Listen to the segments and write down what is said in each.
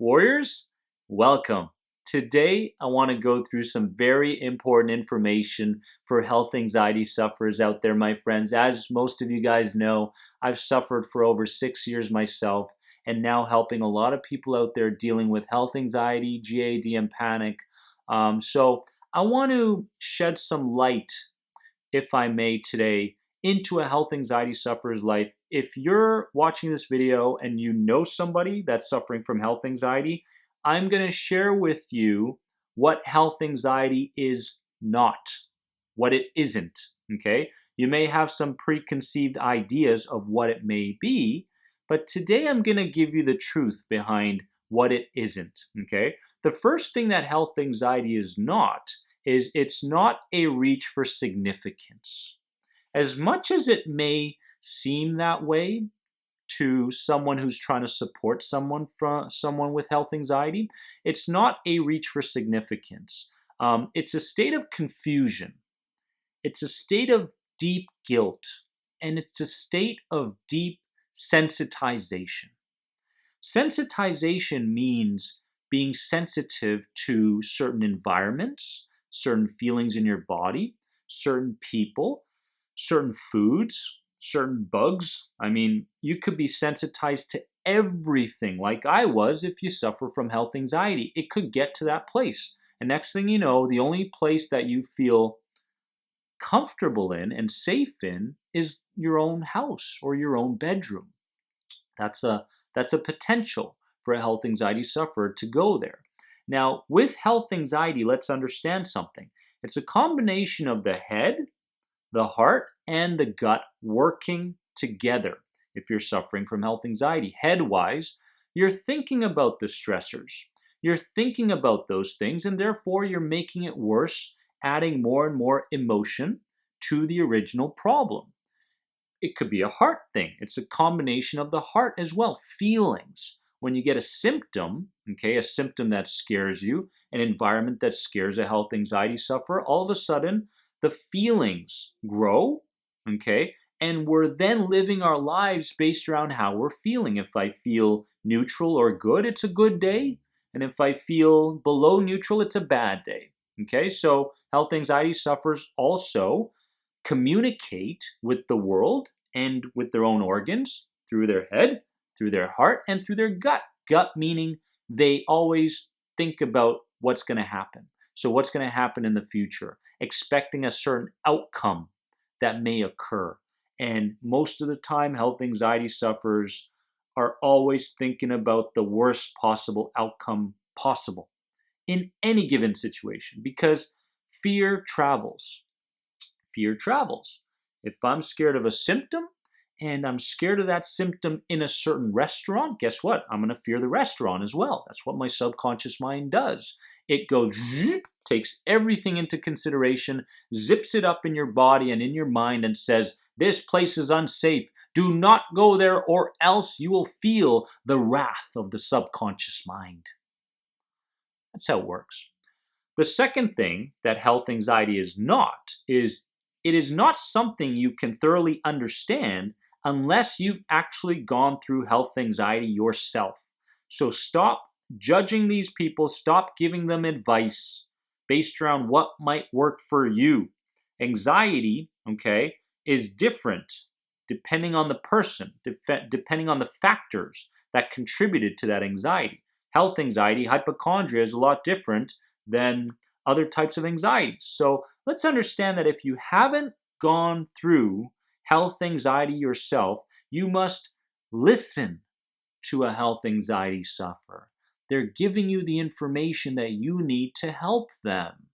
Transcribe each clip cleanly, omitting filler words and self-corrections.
Warriors, welcome. Today, I want to go through some very important information for health anxiety sufferers out there, my friends. As most of you guys know, I've suffered for over 6 years myself and now helping a lot of people out there dealing with health anxiety, GAD, and panic. So I want to shed some light, if I may, today into a health anxiety sufferer's life. If you're watching this video and you know somebody that's suffering from health anxiety, I'm going to share with you what health anxiety is not, what it isn't, okay? You may have some preconceived ideas of what it may be, but today I'm going to give you the truth behind what it isn't, okay? The first thing that health anxiety is not is it's not a reach for significance. As much as it may seem that way to someone who's trying to support someone with health anxiety, it's not a reach for significance. It's a state of confusion. It's a state of deep guilt, and it's a state of deep sensitization. Sensitization means being sensitive to certain environments, certain feelings in your body, certain people, certain foods, certain bugs. I mean, you could be sensitized to everything like I was if you suffer from health anxiety. It could get to that place. And next thing you know, the only place that you feel comfortable in and safe in is your own house or your own bedroom. That's a potential for a health anxiety sufferer to go there. Now, with health anxiety, let's understand something. It's a combination of the head, the heart, and the gut working together. If you're suffering from health anxiety, head-wise, you're thinking about the stressors. You're thinking about those things, and therefore you're making it worse, adding more and more emotion to the original problem. It could be a heart thing. It's a combination of the heart as well. Feelings. When you get a symptom, okay, a symptom that scares you, an environment that scares a health anxiety sufferer, all of a sudden, the feelings grow, okay, and we're then living our lives based around how we're feeling. If I feel neutral or good, it's a good day. And if I feel below neutral, it's a bad day. Okay, so health anxiety sufferers also communicate with the world and with their own organs through their head, through their heart, and through their gut. Gut meaning they always think about what's going to happen. So what's going to happen in the future, expecting a certain outcome that may occur. And most of the time, health anxiety sufferers are always thinking about the worst possible outcome possible in any given situation because fear travels. Fear travels. If I'm scared of a symptom and I'm scared of that symptom in a certain restaurant, guess what? I'm going to fear the restaurant as well. That's what my subconscious mind does. It goes, takes everything into consideration, zips it up in your body and in your mind and says, this place is unsafe. Do not go there or else you will feel the wrath of the subconscious mind. That's how it works. The second thing that health anxiety is not is it is not something you can thoroughly understand unless you've actually gone through health anxiety yourself. So stop judging these people, stop giving them advice based around what might work for you. Anxiety, okay, is different depending on the person, depending on the factors that contributed to that anxiety. Health anxiety, hypochondria is a lot different than other types of anxieties. So let's understand that if you haven't gone through health anxiety yourself, you must listen to a health anxiety sufferer. They're giving you the information that you need to help them.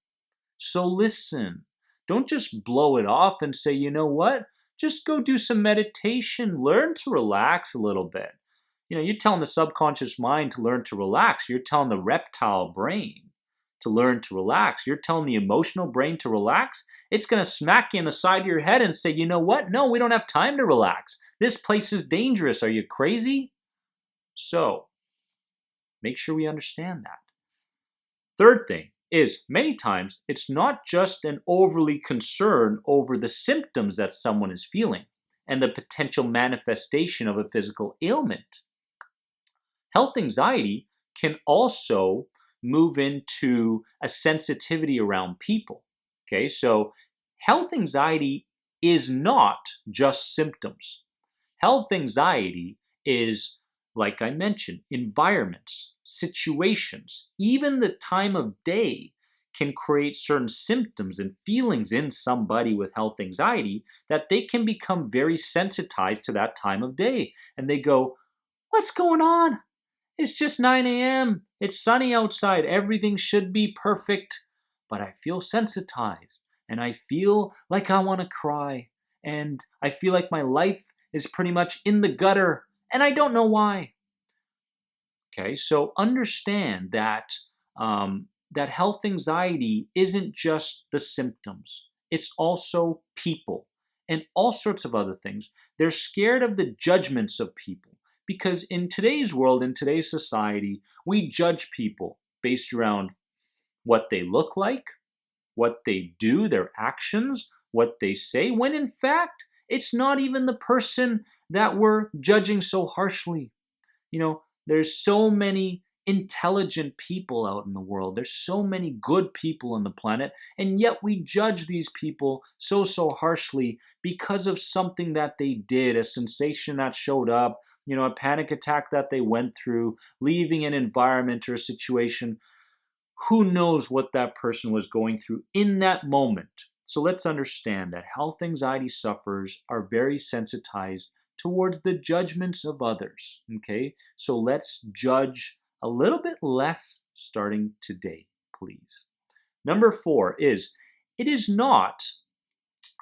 So listen. Don't just blow it off and say, you know what? Just go do some meditation. Learn to relax a little bit. You know, you're telling the subconscious mind to learn to relax. You're telling the reptile brain to learn to relax. You're telling the emotional brain to relax. It's going to smack you in the side of your head and say, you know what? No, we don't have time to relax. This place is dangerous. Are you crazy? So, make sure we understand that. Third thing is many times it's not just an overly concern over the symptoms that someone is feeling and the potential manifestation of a physical ailment. Health anxiety can also move into a sensitivity around people. Okay, so health anxiety is not just symptoms. Health anxiety is, like I mentioned, environments, situations, even the time of day can create certain symptoms and feelings in somebody with health anxiety that they can become very sensitized to that time of day. And they go, "What's going on? It's just 9 a.m. It's sunny outside. Everything should be perfect. But I feel sensitized and I feel like I want to cry. And I feel like my life is pretty much in the gutter and I don't know why." Okay, so understand that that health anxiety isn't just the symptoms. It's also people and all sorts of other things. They're scared of the judgments of people because in today's world, in today's society, we judge people based around what they look like, what they do, their actions, what they say, when in fact, it's not even the person that we're judging so harshly. There's so many intelligent people out in the world. There's so many good people on the planet, and yet we judge these people so harshly because of something that they did, a sensation that showed up, a panic attack that they went through, leaving an environment or a situation. Who knows what that person was going through in that moment? So let's understand that health anxiety sufferers are very sensitized towards the judgments of others. Okay, so let's judge a little bit less starting today, please. Number 4 is it is not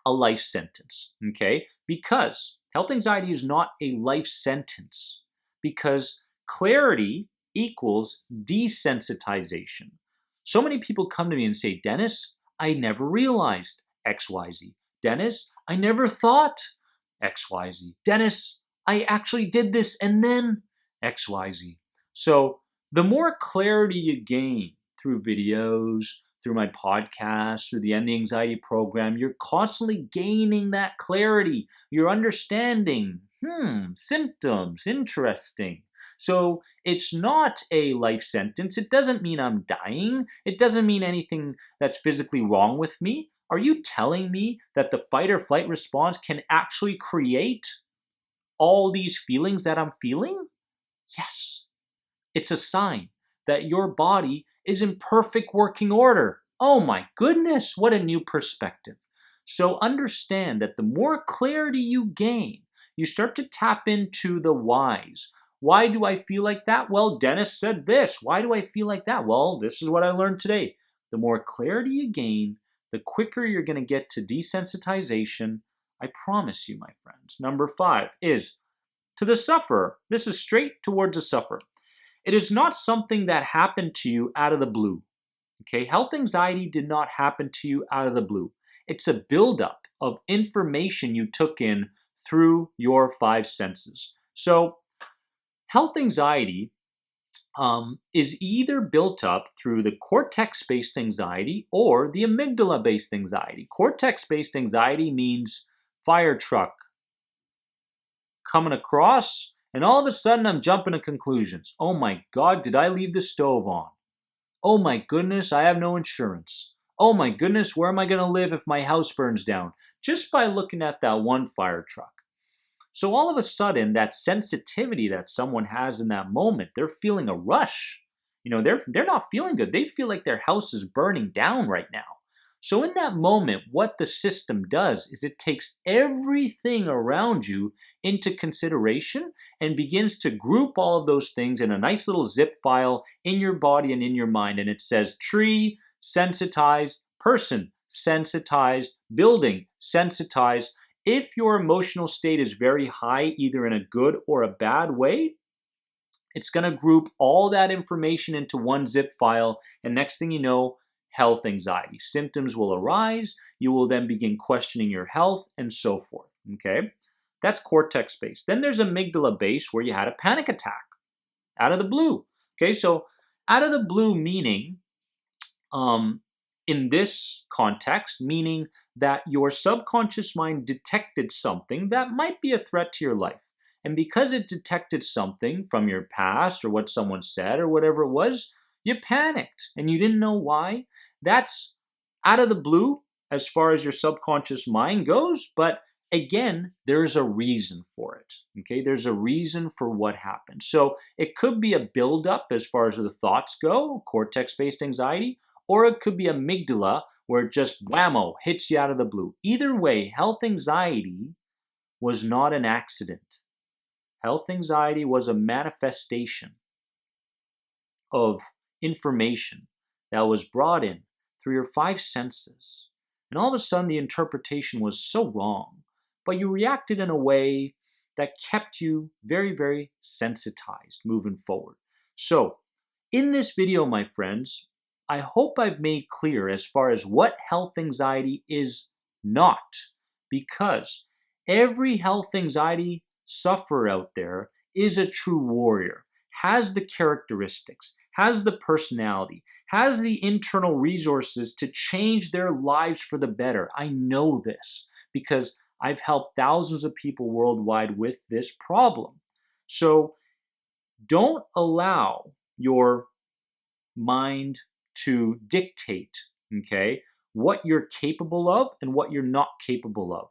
a life sentence. Okay, because health anxiety is not a life sentence, because clarity equals desensitization. So many people come to me and say, "Dennis, I never realized XYZ. Dennis, I never thought XYZ. Dennis, I actually did this and then XYZ." So the more clarity you gain through videos, through my podcast, through the End the Anxiety program, you're constantly gaining that clarity. You're understanding, symptoms, interesting. So it's not a life sentence. It doesn't mean I'm dying. It doesn't mean anything that's physically wrong with me. Are you telling me that the fight or flight response can actually create all these feelings that I'm feeling? Yes. It's a sign that your body is in perfect working order. Oh my goodness, what a new perspective. So understand that the more clarity you gain, you start to tap into the whys. Why do I feel like that? Well, Dennis said this. Why do I feel like that? Well, this is what I learned today. The more clarity you gain, the quicker you're going to get to desensitization. I promise you, my friends. Number 5 is to the sufferer. This is straight towards the sufferer. It is not something that happened to you out of the blue. Okay, health anxiety did not happen to you out of the blue. It's a buildup of information you took in through your 5 senses. So, health anxiety is either built up through the cortex-based anxiety or the amygdala-based anxiety. Cortex-based anxiety means fire truck coming across, and all of a sudden I'm jumping to conclusions. Oh my God, did I leave the stove on? Oh my goodness, I have no insurance. Oh my goodness, where am I going to live if my house burns down? Just by looking at that one fire truck. So all of a sudden, that sensitivity that someone has in that moment, they're feeling a rush. They're not feeling good. They feel like their house is burning down right now. So in that moment, what the system does is it takes everything around you into consideration and begins to group all of those things in a nice little zip file in your body and in your mind. And it says tree, sensitized, person, sensitized, building, sensitized. If your emotional state is very high, either in a good or a bad way, it's going to group all that information into one zip file. And next thing you know, health anxiety. Symptoms will arise. You will then begin questioning your health and so forth. Okay? That's cortex based. Then there's amygdala based where you had a panic attack out of the blue. Okay, so out of the blue meaning, in this context, meaning that your subconscious mind detected something that might be a threat to your life. And because it detected something from your past or what someone said or whatever it was, you panicked and you didn't know why. That's out of the blue as far as your subconscious mind goes, but again, there's a reason for it. Okay, there's a reason for what happened. So it could be a buildup as far as the thoughts go, cortex-based anxiety, or it could be amygdala where it just whammo hits you out of the blue. Either way, health anxiety was not an accident. Health anxiety was a manifestation of information that was brought in through your five senses. And all of a sudden, the interpretation was so wrong, but you reacted in a way that kept you very, very sensitized moving forward. So, in this video, my friends, I hope I've made clear as far as what health anxiety is not, because every health anxiety sufferer out there is a true warrior, has the characteristics, has the personality, has the internal resources to change their lives for the better. I know this because I've helped thousands of people worldwide with this problem. So don't allow your mind to dictate, okay, what you're capable of and what you're not capable of.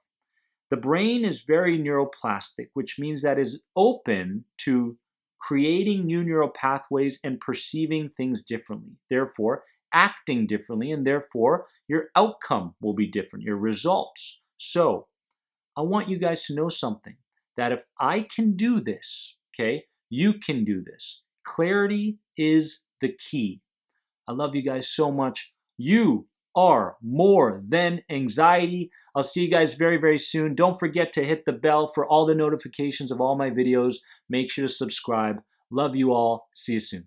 The brain is very neuroplastic, which means that is open to creating new neural pathways and perceiving things differently. Therefore, acting differently, and therefore, your outcome will be different, your results. So, I want you guys to know something, that if I can do this, okay, you can do this. Clarity is the key. I love you guys so much. You are more than anxiety. I'll see you guys very, very soon. Don't forget to hit the bell for all the notifications of all my videos. Make sure to subscribe. Love you all. See you soon.